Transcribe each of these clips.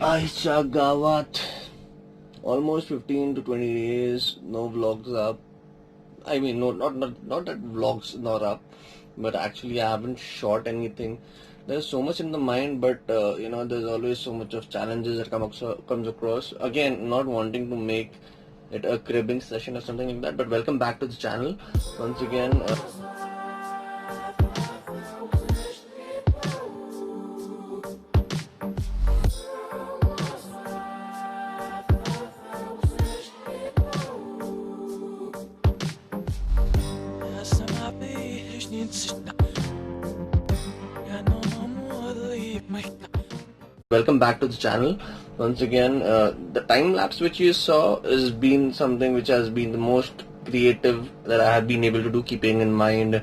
Aisha Gawat. Almost 15 to 20 days, no vlogs up. I mean, no, not that vlogs not up, but actually I haven't shot anything. There's so much in the mind, but there's always so much of challenges that comes across. Again, not wanting to make it a cribbing session or something like that, but welcome back to the channel once again. Welcome back to the channel once again. The time lapse which you saw has been something which has been the most creative that I have been able to do, keeping in mind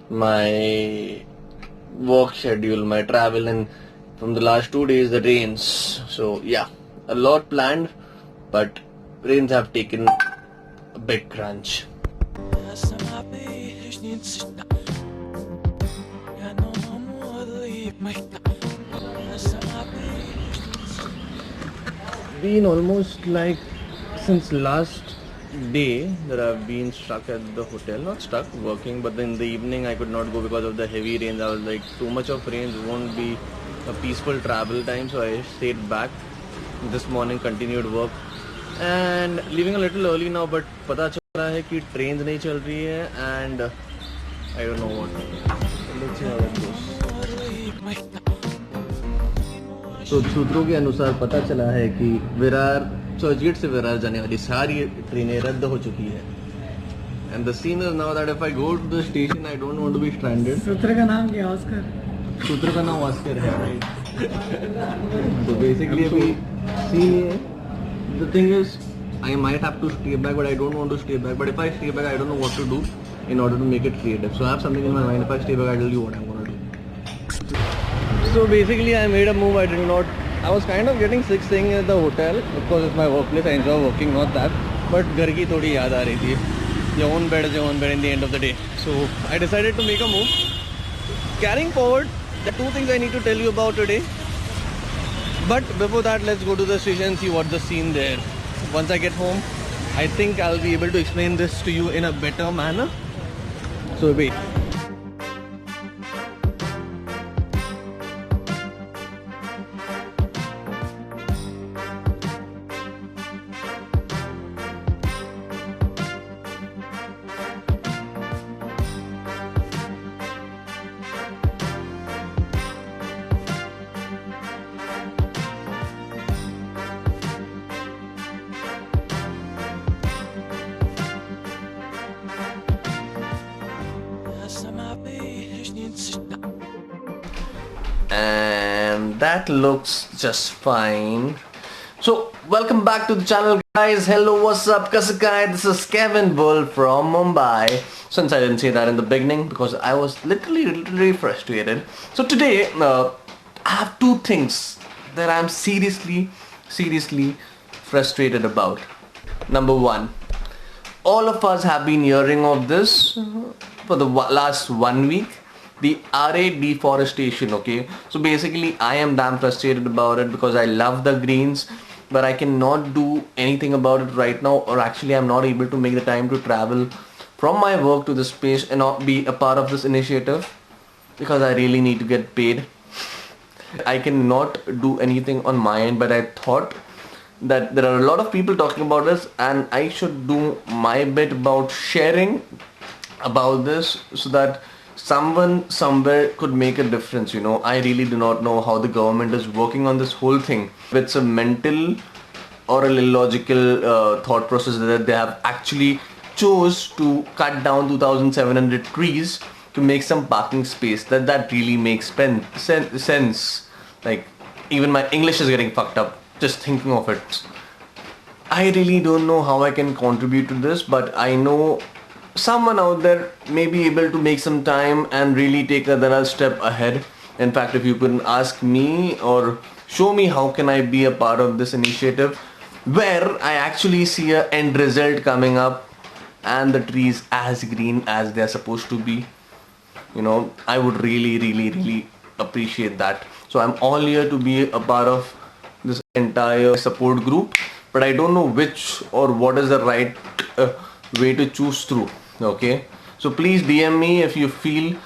my work schedule, my travel, and from the last 2 days the rains. So yeah, a lot planned, but rains have taken a big crunch. Been almost like since last day that I've been stuck at the hotel. Not stuck, working, but in the evening I could not go because of the heavy rains. I was like, too much of rains won't be a peaceful travel time, so I stayed back. This morning continued work and leaving a little early now, but पता चल रहा है कि trains नहीं चल रही है and I don't know what. Let's see how it goes. तो सूत्रों के अनुसार पता चला है कि विरार चर्चगेट से विरार जाने वाली सारी ट्रेनें रद्द हो चुकी है. And the scene is now that if I go to the station I don't want to be stranded. सूत्र का नाम क्या? ऑस्कर. सूत्र का नाम ऑस्कर है, राइट. तो बेसिकली अभी सीन ये, the thing is I might have to stay back but I don't want to stay back. But if I stay back I don't know what to do in order to make it creative. So I have something in my mind. If I stay back, I'll tell you what I'm gonna do. So basically, I made a move. I was kind of getting sick staying at the hotel. Of course, it's my workplace. I enjoy working, not that. But घर की थोड़ी याद आ रही थी. Your own bed is your own bed in the end of the day. So I decided to make a move. Carrying forward, there are two things I need to tell you about today. But before that, let's go to the station and see what's the scene there. Once I get home, I think I'll be able to explain this to you in a better manner. So wait. And that looks just fine. So welcome back to the channel, guys. Hello, what's up, Kasakai? This is Kevin Bull from Mumbai. Since I didn't say that in the beginning because I was literally frustrated. So today I have two things that I'm seriously frustrated about. Number one, all of us have been hearing of this for the last 1 week. The Aarey deforestation, okay? So basically I am damn frustrated about it because I love the greens, but I cannot do anything about it right now, or actually I'm not able to make the time to travel from my work to this place and not be a part of this initiative because I really need to get paid. I cannot do anything on my end, but I thought that there are a lot of people talking about this and I should do my bit about sharing about this so that someone somewhere could make a difference. I really do not know how the government is working on this whole thing. It's a mental or a illogical thought process that they have actually chose to cut down 2,700 trees to make some parking space. That really makes sense. Like, even my English is getting fucked up just thinking of it. I really don't know how I can contribute to this, but I know someone out there may be able to make some time and really take another step ahead. In fact, if you can ask me or show me how can I be a part of this initiative where I actually see an end result coming up and the trees as green as they're supposed to be, I would really appreciate that. So I'm all here to be a part of this entire support group, but I don't know which or what is the right way to choose through. Okay, so please DM me if you feel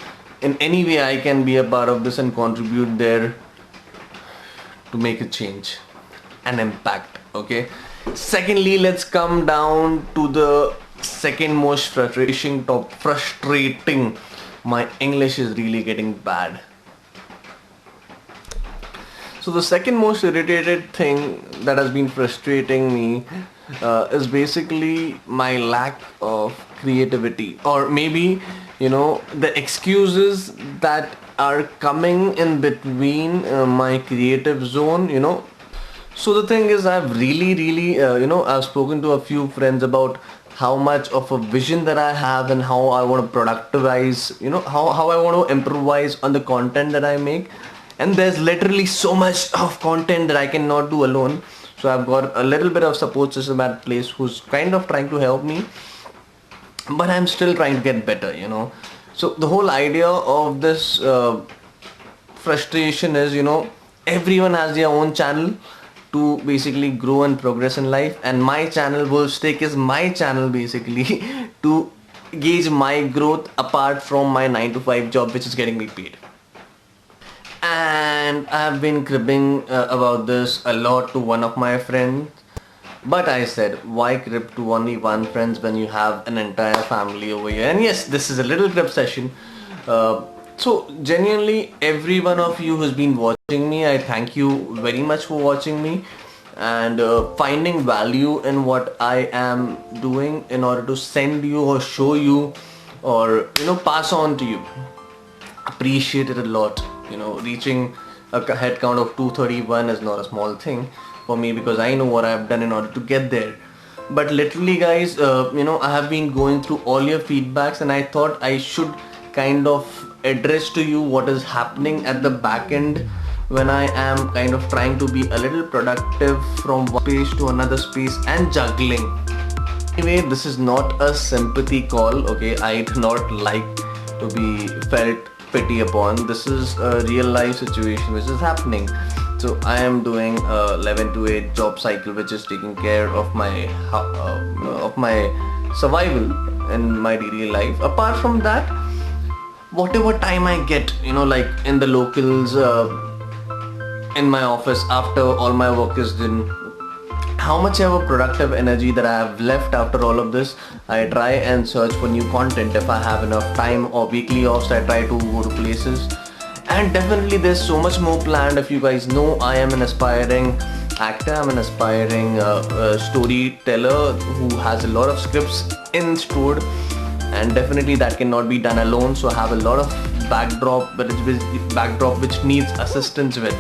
in any way I can be a part of this and contribute there to make a change and impact. Okay, secondly, let's come down to the second most frustrating. My English is really getting bad. So the second most irritated thing that has been frustrating me is basically my lack of creativity, or maybe the excuses that are coming in between my creative zone. So the thing is, I've really I've spoken to a few friends about how much of a vision that I have and how I want to productivize, how I want to improvise on the content that I make. And there's literally so much of content that I cannot do alone. So I've got a little bit of support system at place who's kind of trying to help me, but I'm still trying to get better. So the whole idea of this frustration is, everyone has their own channel to basically grow and progress in life, and my channel Wolfstick is my channel basically to gauge my growth apart from my 9 to 5 job, which is getting me paid. And I've been cribbing about this a lot to one of my friends, but I said, why crib to only one friend when you have an entire family over here? And yes, this is a little crib session. So genuinely, every one of you who's been watching me, I thank you very much for watching me and finding value in what I am doing in order to send you or show you or pass on to you. Appreciate it a lot. Reaching a head count of 231 is not a small thing for me, because I know what I've done in order to get there. But literally guys, I have been going through all your feedbacks, and I thought I should kind of address to you what is happening at the back end when I am kind of trying to be a little productive from one space to another space and juggling. Anyway, this is not a sympathy call, okay? I do not like to be felt pity upon. This is a real life situation which is happening. So I am doing a 11 to 8 job cycle, which is taking care of my survival in my daily life. Apart from that, whatever time I get, like in the locals, in my office after all my work is done, how much ever productive energy that I have left after all of this, I try and search for new content. If I have enough time or weekly offs, I try to go to places. And definitely there's so much more planned. If you guys know, I am an aspiring actor, I'm an aspiring storyteller who has a lot of scripts in stored, and definitely that cannot be done alone. So I have a lot of backdrop which needs assistance with.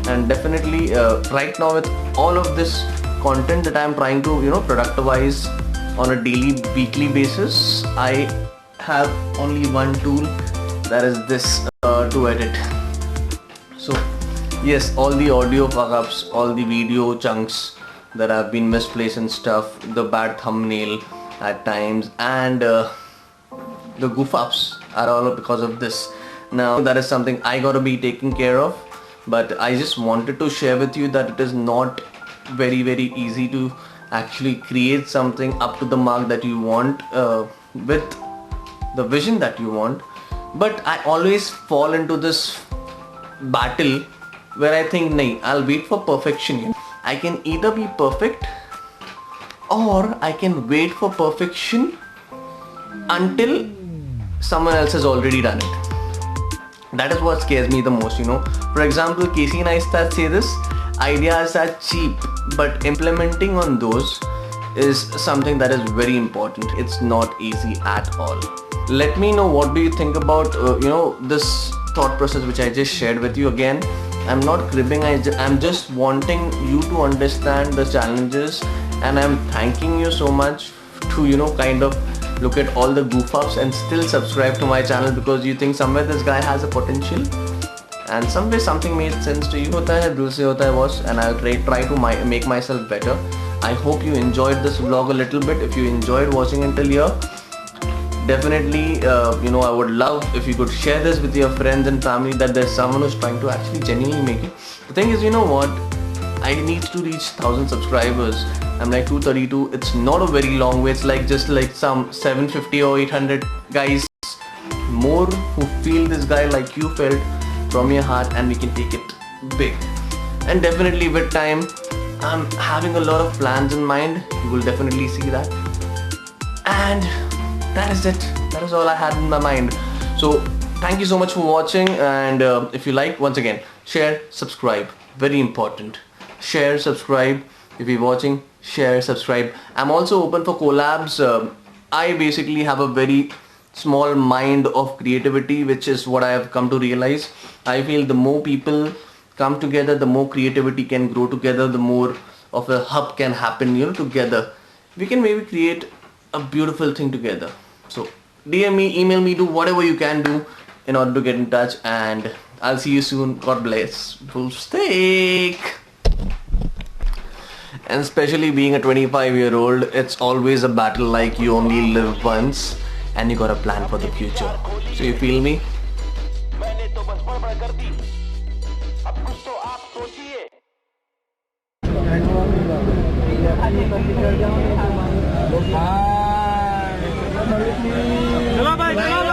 And definitely right now, with all of this content that I'm trying to productivize on a daily, weekly basis, I have only one tool, that is this to edit. So yes, all the audio fuck-ups, all the video chunks that have been misplaced and stuff, the bad thumbnail at times, and the goof-ups are all because of this. Now that is something I gotta be taking care of, but I just wanted to share with you that it is not very easy to actually create something up to the mark that you want with the vision that you want. But I always fall into this battle where I think, nahi, I'll wait for perfection. I can either be perfect or I can wait for perfection until someone else has already done it. That is what scares me the most. For example, Casey Neistat say this, ideas are cheap, but implementing on those is something that is very important. It's not easy at all. Let me know what do you think about this thought process which I just shared with you. Again, I'm not cribbing, I'm just wanting you to understand the challenges, and I'm thanking you so much to kind of look at all the goof ups and still subscribe to my channel, because you think somewhere this guy has a potential and somewhere something made sense to you. Hota hai, dil se hota hai boss, and I'll try to make myself better. I hope you enjoyed this vlog a little bit. If you enjoyed watching until here, definitely I would love if you could share this with your friends and family, that there's someone who's trying to actually genuinely make it. The thing is, what, I need to reach 1000 subscribers. I'm like 232. It's not a very long way. It's like just like some 750 or 800 guys more who feel this guy like you felt from your heart, and we can take it big. And definitely with time, I'm having a lot of plans in mind. You will definitely see that. And that is it. That is all I had in my mind. So thank you so much for watching, and if you like, once again, share, subscribe. Very important. Share, subscribe. If you're watching, share, subscribe. I'm also open for collabs. I basically have a very small mind of creativity, which is what I have come to realize. I feel the more people come together, the more creativity can grow together, the more of a hub can happen, together. We can maybe create a beautiful thing together. So DM me, email me, do whatever you can do in order to get in touch, and I'll see you soon. God bless. Full steak. And especially being a 25-year-old, it's always a battle, like you only live once and you gotta plan for the future. So you feel me? चलो भाई चलो